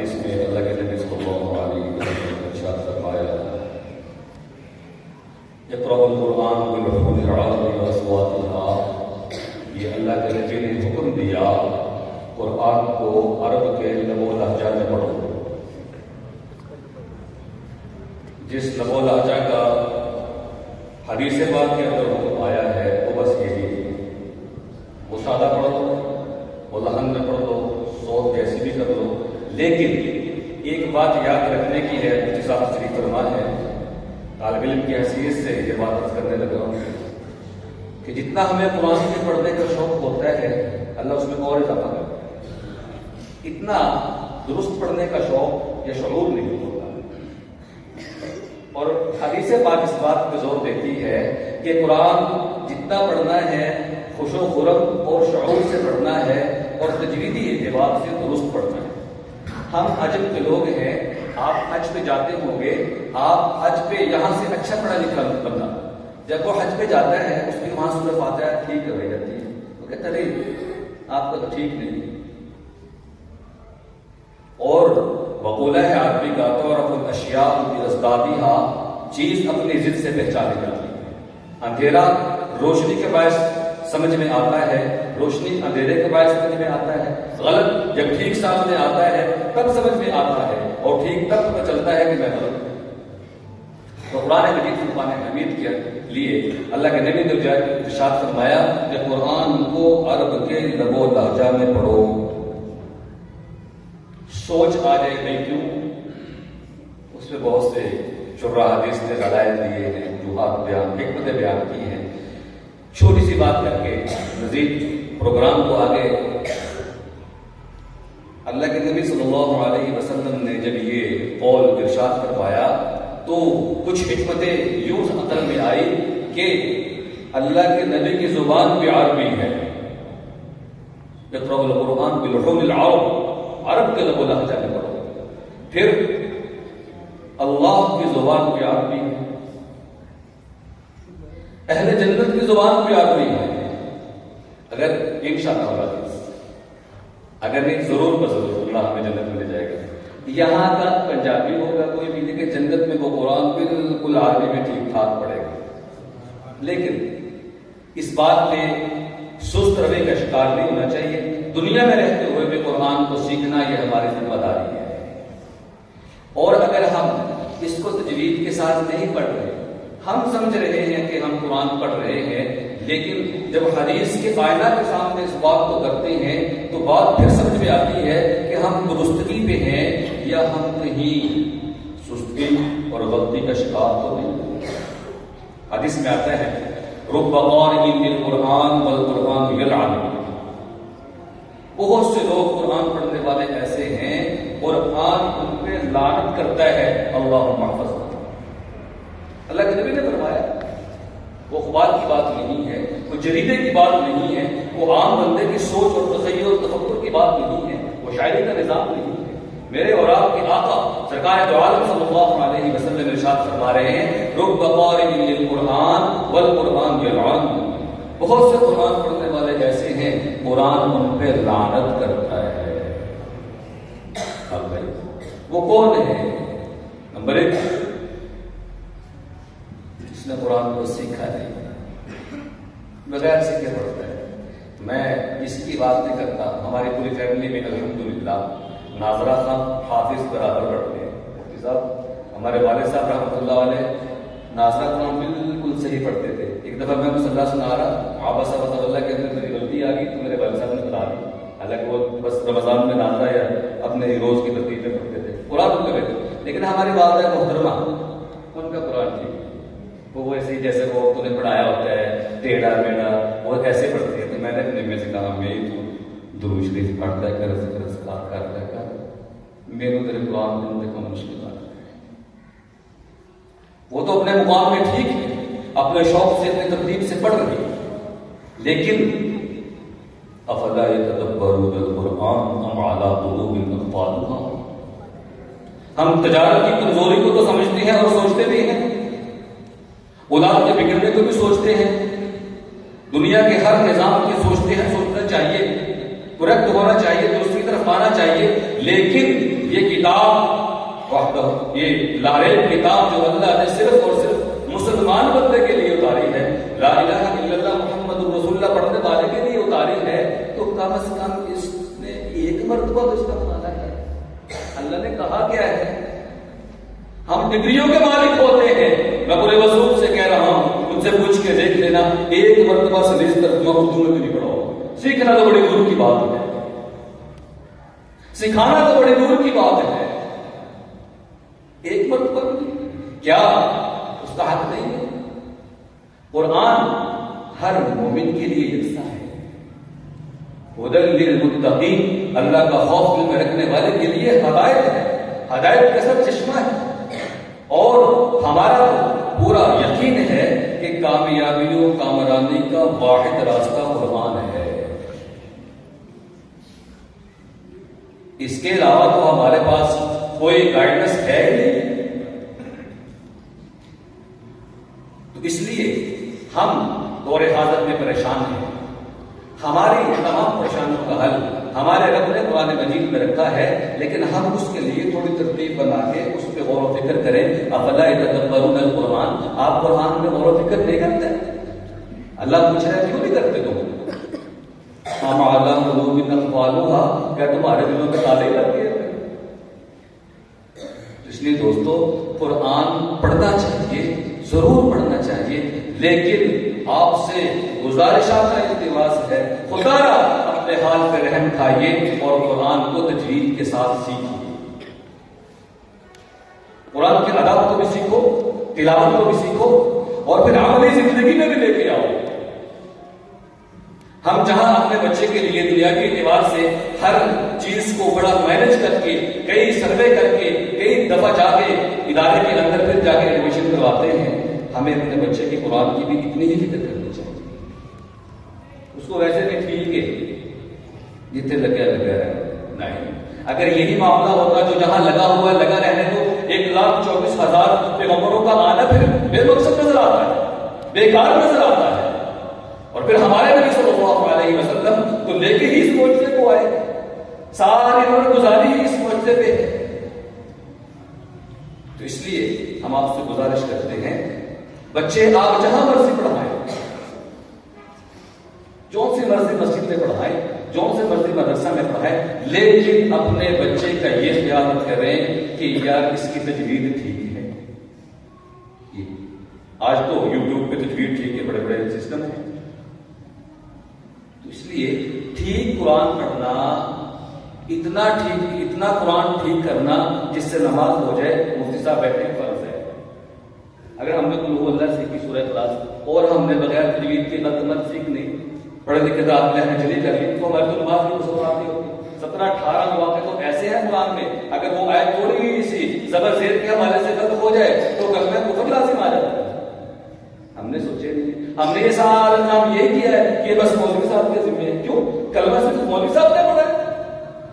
حدیث میں اللہ کے نبی صلی اللہ علیہ وسلم نے ارشاد فرمایا اقرأوا القرآن بالحروف العربية وأصواتها، یہ اللہ کے نبی نے حکم دیا قرآن کو عرب کے لب و لہجہ میں پڑھو۔ جس لب و لہجہ کا حدیث پاک کے اندر حکم آیا ہے وہ بس یہی ہے، وہ سادہ پڑھ دو، وہ لحن میں پڑھ دو، صوت کیسی بھی کر دو، لیکن ایک بات یاد رکھنے کی ہے، مفتی صاحب شریف فرمان ہے، طالب علم کی حیثیت سے یہ بات عرض کرنے لگا ہوں کہ جتنا ہمیں قرآن کے پڑھنے کا شوق ہوتا ہے اللہ اس میں اور اضافہ کرتا ہے، اتنا درست پڑھنے کا شوق یا شعور نہیں ہوتا۔ اور حدیث پاک اس بات پہ زور دیتی ہے کہ قرآن جتنا پڑھنا ہے خوش و خرم اور شعور سے پڑھنا ہے اور تجویدی اعتبار سے درست پڑھنا ہے۔ ہم عجم کے لوگ ہیں، آپ حج پہ جاتے ہوں گے، آپ حج پہ یہاں سے اچھا پڑھا لکھا بندہ جب وہ حج پہ جاتا ہے اس کی وہاں سورہ فاتحہ ٹھیک ہو جاتی ہے، وہ کہتا نہیں آپ کا تو ٹھیک نہیں۔ اور وقولہ ہے عربی کا تعرف الاشیاء بازدادها، چیز اپنی ضد سے پہچانی جاتی ہے۔ اندھیرا روشنی کے باعث سمجھ میں آتا ہے، روشنی اندھیرے کے باعث سمجھ میں آتا ہے، غلط جب ٹھیک سامنے آتا ہے تب سمجھ میں آتا ہے، اور ٹھیک تب پتہ چلتا ہے کہ میں غلط ہوں۔ تو قرآن مجید فرقان حمید کے لیے اللہ کے نبی نے ارشاد فرمایا کہ قرآن کو عرب کے لب و لہجہ میں پڑھو۔ سوچ آ جائے نہیں کیوں، اس میں بہت سے شرح حدیث نے دلائل دیے ہیں، وجوہات بیان، حکمتیں بیان کی ہیں۔ چھوٹی سی بات کر کے مزید پروگرام کو آگے، اللہ کے نبی صلی اللہ علیہ وسلم نے جب یہ قول ارشاد فرمایا تو کچھ حکمتیں یوں عقل میں آئی کہ اللہ کے نبی کی زبان بھی عربی ہے، یقرأ القرآن بلحون العرب، عرب کے لب و لہجہ میں پڑھو۔ پھر اللہ کی زبان بھی عربی ہے، اہل جنت کی زبان بھی عربی ہے، اگر انشاءاللہ اگر نہیں ضرور بضرور اللہ ہمیں جنت میں لے جائے گا۔ یہاں کا پنجابی ہوگا کوئی بھی نہیں کہ جنت میں وہ قرآن بالکل عربی میں ٹھیک ٹھاک پڑے گا، لیکن اس بات میں سست روی کا شکار نہیں ہونا چاہیے۔ دنیا میں رہتے ہوئے بھی قرآن کو سیکھنا یہ ہماری ذمہ داری ہے، اور اگر ہم اس کو تجوید کے ساتھ نہیں پڑھ رہے، ہم سمجھ رہے ہیں کہ ہم قرآن پڑھ رہے ہیں، لیکن جب حدیث کے قائلہ کے سامنے اس بات کو کرتے ہیں تو بات پھر سمجھ میں آتی ہے کہ ہم درستگی پہ ہیں یا ہم کہیں سستی اور غلطی کا شکار تو نہیں۔ حدیث میں آتا ہے رب قارئ للقرآن والقرآن یلعن، بہت سے لوگ قرآن پڑھنے والے ایسے ہیں قرآن ان پہ لعنت کرتا ہے، اللہم احفظنا۔ اللہ کے نبی نے فرمایا، وہ اخبار کی بات نہیں ہے، وہ جریدے کی بات نہیں ہے، وہ عام بندے کی سوچ اور تخیل اور تفکر کی بات نہیں ہے، وہ شاعری کا نظام نہیں ہے۔ میرے اور آپ کے آقا سرکار دو عالم صلی اللہ علیہ وسلم ارشاد فرما رہے ہیں رب قارئ للقرآن والقرآن یلعن، بہت سے قرآن پڑھنے والے ایسے ہیں قرآن ان پہ لعنت کرتا ہے۔ اب بھائی وہ کون ہے؟ نمبر ایک، جس نے قرآن کو سیکھا نہیں، بغیر سیکھے پڑھتا ہے۔ میں اس کی بات نہیں کرتا، ہماری پوری فیملی میں الحمدللہ ناظرہ خان حافظ برابر پڑھتے ہیں۔ مفتی صاحب ہمارے والد صاحب رحمۃ اللہ علیہ ناظرہ خان بالکل صحیح پڑھتے تھے۔ ایک دفعہ میں مسئلہ سنا رہا، آبا صاحب اللہ کے اندر میری غلطی آ گئی تو میرے والد صاحب نے بتا دی، حالانکہ وہ بس رمضان میں ناظرہ یا اپنے روز کی ترتیب میں پڑھتے تھے، قرآن کو کہتے تھے، لیکن ہماری والدہ محترمہ ان کا قرآن ٹھیک، وہ ایسے ہی جیسے وہ تو نے پڑھایا ہوتا ہے ٹیڑھا میڑھا، وہ ایسے پڑھتے ہیں۔ تو میں نے اپنے میں سے کہا میں تو درود شریف پڑھتا ہے کر کرتا ہے میرے تیرے قرآن میں دیکھو مشکل بات ہے۔ وہ تو اپنے مقام میں ٹھیک ہے، اپنے شوق سے اپنے ترتیب سے پڑھ رہی ہے، لیکن افلا یتدبرون القرآن ام علی قلوب اقفالها، ہم تجارت کی کمزوری کو تو سمجھتے ہیں اور سوچتے بھی ہیں، اولاد کے بگڑنے کو بھی سوچتے ہیں، دنیا کے ہر نظام کی سوچتے ہیں، سوچنا چاہیے، کریکٹ ہونا چاہیے، دوسری طرف آنا چاہیے، لیکن یہ کتاب وحدہ، یہ لاریب کتاب جو اللہ نے صرف اور صرف مسلمان بندے کے لیے اتاری ہے، لا الہ الا اللہ محمد رسول اللہ پڑھنے والے کے لیے اتاری ہے، تو کم از کم اس نے ایک مرتبہ اس کا مانا ہے۔ اللہ نے کہا کیا ہے؟ ہم ڈگریوں کے مالک ہوتے ہیں، میں پورے وصول سے کہہ رہا ہوں، ان سے پوچھ کے دیکھ لینا، ایک مرتبہ سے ترجمہ اردو میں بھی نہیں پڑھا ہوگا۔ سیکھنا تو بڑی دور کی بات ہے، سکھانا تو بڑی دور کی بات ہے، ایک مرتبہ کیا اس کا حق نہیں ہے؟ قرآن ہر مومن کے لیے یکساں ہے، ہدی للمتقین، اللہ کا خوف دل میں رکھنے والے کے لیے ہدایت ہے، ہدایت کا سب چشمہ ہے، اور ہمارا پورا یقین ہے کہ کامیابی و کامرانی کا واحد راستہ قرآن ہے، اس کے علاوہ تو ہمارے پاس کوئی گائیڈنس ہے ہی نہیں۔ تو اس لیے ہم دور حاضر میں پریشان ہیں، ہماری تمام پریشانیوں کا حل ہمارے رب نے قرآن مجید میں رکھا ہے، لیکن ہم اس کے لیے تھوڑی ترتیب بنا کے اس پہ غور و فکر کریں۔ افلا یتدبرون القرآن، آپ قرآن میں غور و فکر نہیں کرتے؟ اللہ پوچھ رہا ہے کیوں نہیں کرتے تم؟ ہم اعلیٰ قلوب اقفالها، کیا تمہارے دلوں میں تالے لگ گئے؟ اس لیے دوستو قرآن پڑھنا چاہیے، ضرور پڑھنا چاہیے، لیکن آپ سے گزارشات کا التماس ہے، خدا را اپنے حال پہ رحم کھائیے اور قرآن کو تجوید کے ساتھ سیکھیے، قرآن کے ادب کو بھی سیکھو، تلاوت کو بھی سیکھو، اور پھر عملی زندگی میں بھی لے کے آؤ۔ ہم جہاں اپنے بچے کے لیے دنیا کے اعتبار سے ہر چیز کو بڑا مینج کر کے، کئی سروے کر کے، کئی دفعہ جا کے ادارے کے اندر پھر جا کے ایڈمیشن کرواتے ہیں، ہمیں اپنے بچے کی قرآن کی بھی اتنی ہی فکر کرنی چاہیے۔ اس کو ویسے نہیں ٹھیک ہے جتنے لگا رہے، نہیں، اگر یہی معاملہ ہوتا جو جہاں لگا ہوا ہے لگا رہنے تو 1,24,000 پیغمبروں کا آنا پھر بے مقصد نظر آتا ہے، بیکار نظر آتا ہے، اور پھر ہمارے نبی صلی اللہ علیہ وسلم تو لے کے ہی اس معجزے کو آئے، ساری عمر گزاری ہی اس معجزے پہ ہے۔ تو اس لیے ہم آپ سے گزارش کرتے ہیں، بچے آپ جہاں مرضی پڑھائیں، جو سے مرضی مسجد میں پڑھائیں، جو سے مرضی مدرسہ میں پڑھائیں، لیکن اپنے بچے کا یہ خیال کریں کہ یار اس کی تجوید ٹھیک ہے۔ آج تو یوٹیوب پہ تجوید ٹھیک ہے، بڑے بڑے سسٹم ہیں، تو اس لیے ٹھیک قرآن پڑھنا، اتنا قرآن ٹھیک کرنا جس سے نماز ہو جائے، مفتی صاحب بیٹھے فرض ہے۔ اگر ہم نے قل ہو اللہ سیکھی سورہ اخلاص اور ہم نے بغیر تجوید کے غلط سیکھنی، پڑھے لکھے آپ لہن چلی کر لی تو ہماری تو نماز کی قصور آتی ہوگی۔ 17-18 مواقع تو ایسے ہیں قرآن میں، اگر وہ آیت تھوڑی ہوئی سی زبر زیر کے حوالے سے غلط ہو جائے تو کلمہ کفر لازم آ جاتا ہے۔ ہم نے سوچے نہیں، ہم نے یہ سارا انجام یہ کیا ہے کہ بس مولوی صاحب کے ذمہ ہے۔ کیوں؟ کلمہ صرف مولوی صاحب نے پڑھا ہے،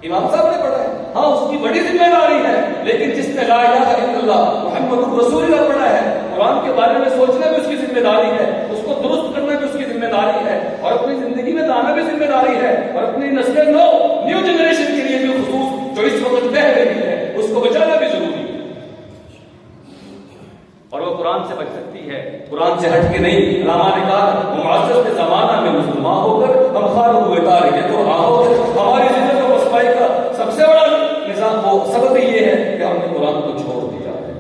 امام صاحب نے پڑھا ہے، ہاں اس کی بڑی ذمہ داری ہے، لیکن جس نے لا الہ الا اللہ محمد رسول اللہ پڑھا ہے، قرآن کے بارے میں سوچنا بھی اس کی ذمہ داری ہے، اس کو درست کرنا بھی اس کی ذمہ داری ہے، اور اپنی زندگی میں لانا بھی ذمہ داری ہے، اور اپنی نسل نیو جنریشن کے لیے بھی خصوص جو اس وقت بہہ رہی ہے اس کو بچانا بھی ضروری ہے، اور وہ قرآن سے بچ سکتی ہے، قرآن سے ہٹ کے نہیں۔ علامہ نے کہا معزز کے زمانہ میں مسلمان ہو کر ہم خار ہوئے تاریخ تو ہو کر ہماری زندگی کو پسپائی کا سب سے بڑا نظام وہ سبب یہ ہے کہ ہم نے قرآن کو چھوڑ دیا ہے،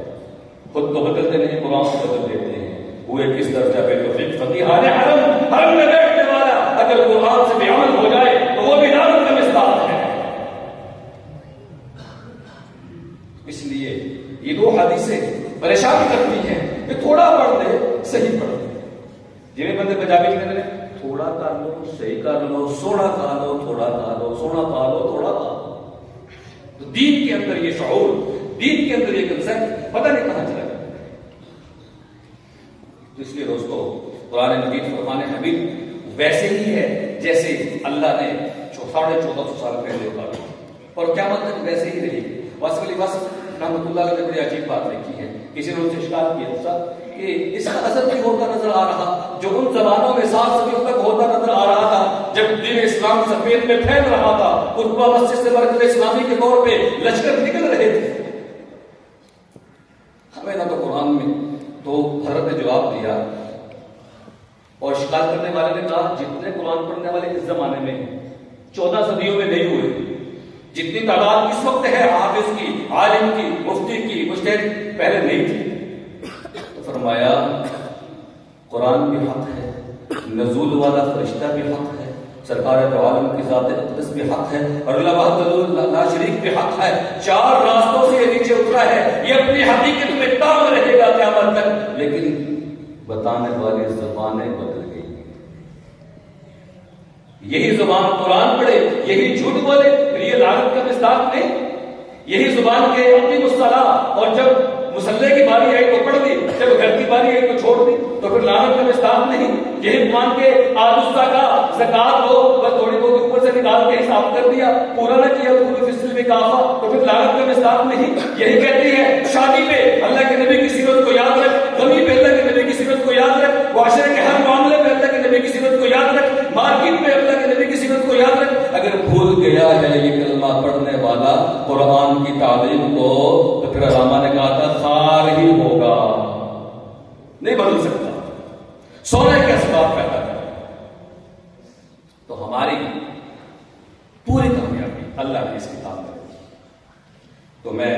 خود تو بدلتے نہیں، قرآن کو بدل دیتے ہیں۔ ہوئے کس درجہ پہ توفیق فقیہان حرم میں بیٹھنے والا اگر قرآن سے بے عمل ہو جائے تو وہ بھی لعنت کا مصداق ہے۔ اس لیے یہ دو حدیثیں پریشان کرتی ہیں کہ تھوڑا پڑھ دے صحیح پڑھ دے، جی بندے پنجابی کہتے ہیں تھوڑا کر لو صحیح کر لو، سونا کھا لو تھوڑا کھا لو، سونا پا لو تھوڑا پا لو۔ تو دین کے اندر یہ شعور، دین کے اندر یہ کنسپٹ پتہ نہیں کہاں چلا گیا۔ اس لیے دوستو قرآن مجید فرمان حمید ویسے ہی ہے جیسے اللہ نے 1450 سال پہلے اتارا، اور قیامت تک ویسے ہی رہے گی۔ واسف علی واسف رحمۃ اللہ علیہ نے بڑی عجیب بات لکھی ہے، کسی نے ان سے اشکال کیا تھا کہ اس کا اثر بھی ہوتا نظر آ رہا جو ان زمانوں میں 7 صدیوں تک ہوتا نظر آ رہا تھا جب دین اسلام سفید میں پھیل رہا تھا، قطبہ مسجد سے مرکز اسلامی کے طور پہ لشکر نکل رہے تھے، تعالیٰ نے کہا جتنے قرآن پڑھنے والے اس زمانے میں 14 صدیوں میں نہیں ہوئے، جتنی تعداد اس وقت ہے حافظ کی، عالم کی، مفتی کی، مجتہد، پہلے نہیں تھی۔ تو فرمایا قرآن بھی حق ہے، نزول والا فرشتہ بھی حق ہے، سرکار دو عالم کی ذات اقدس بھی حق ہے، اور اللہ وحدہ لا شریک بھی حق ہے۔ 4 راستوں سے یہ نیچے اترا ہے، یہ اپنی حقیقت میں تام رہے گا قیامت تک، لیکن بتانے والی زبانیں بدل گئی۔ یہی زبان قرآن پڑھے، یہی جھوٹ بولے، پھر یہ لعنت کا مصداق نہیں۔ یہی زبان کے اپنی مصطلح، اور جب مصلے کی باری آئی تو پڑھ دی، جب گھر کی باری آئی تو چھوڑ دی، تو پھر لعنت کا مصداق نہیں۔ یہی قرآن کے آدھا کا زکات ہو، بس تھوڑی بہت اوپر سے نکال کے حساب کر دیا، پورا نہ کیا تو فصل میں کافا، تو پھر لعنت کا مصداق نہیں۔ یہی کہتی ہے شادی پہ اللہ کے نبی کی سیرت کو یاد رکھ، غمی پہ اللہ کے نبی کی سیرت کو یاد رکھ، معاشرے کے ہر معاملے پہ اللہ کے نبی کی سیرت کو یاد رکھ، مارکیٹ میں اللہ کے نبی کی سیرت کو یاد رکھ۔ اگر بھول گیا ہے یہ کلمہ پڑھنے والا قرآن کی تعلیم کو، تو پھر علامہ نے کہا تھا خار ہی ہوگا، نہیں بدل سکتا، سونے کے اسباب پیدا کرے۔ تو ہماری پوری کامیابی اللہ نے اس کتاب میں، تو میں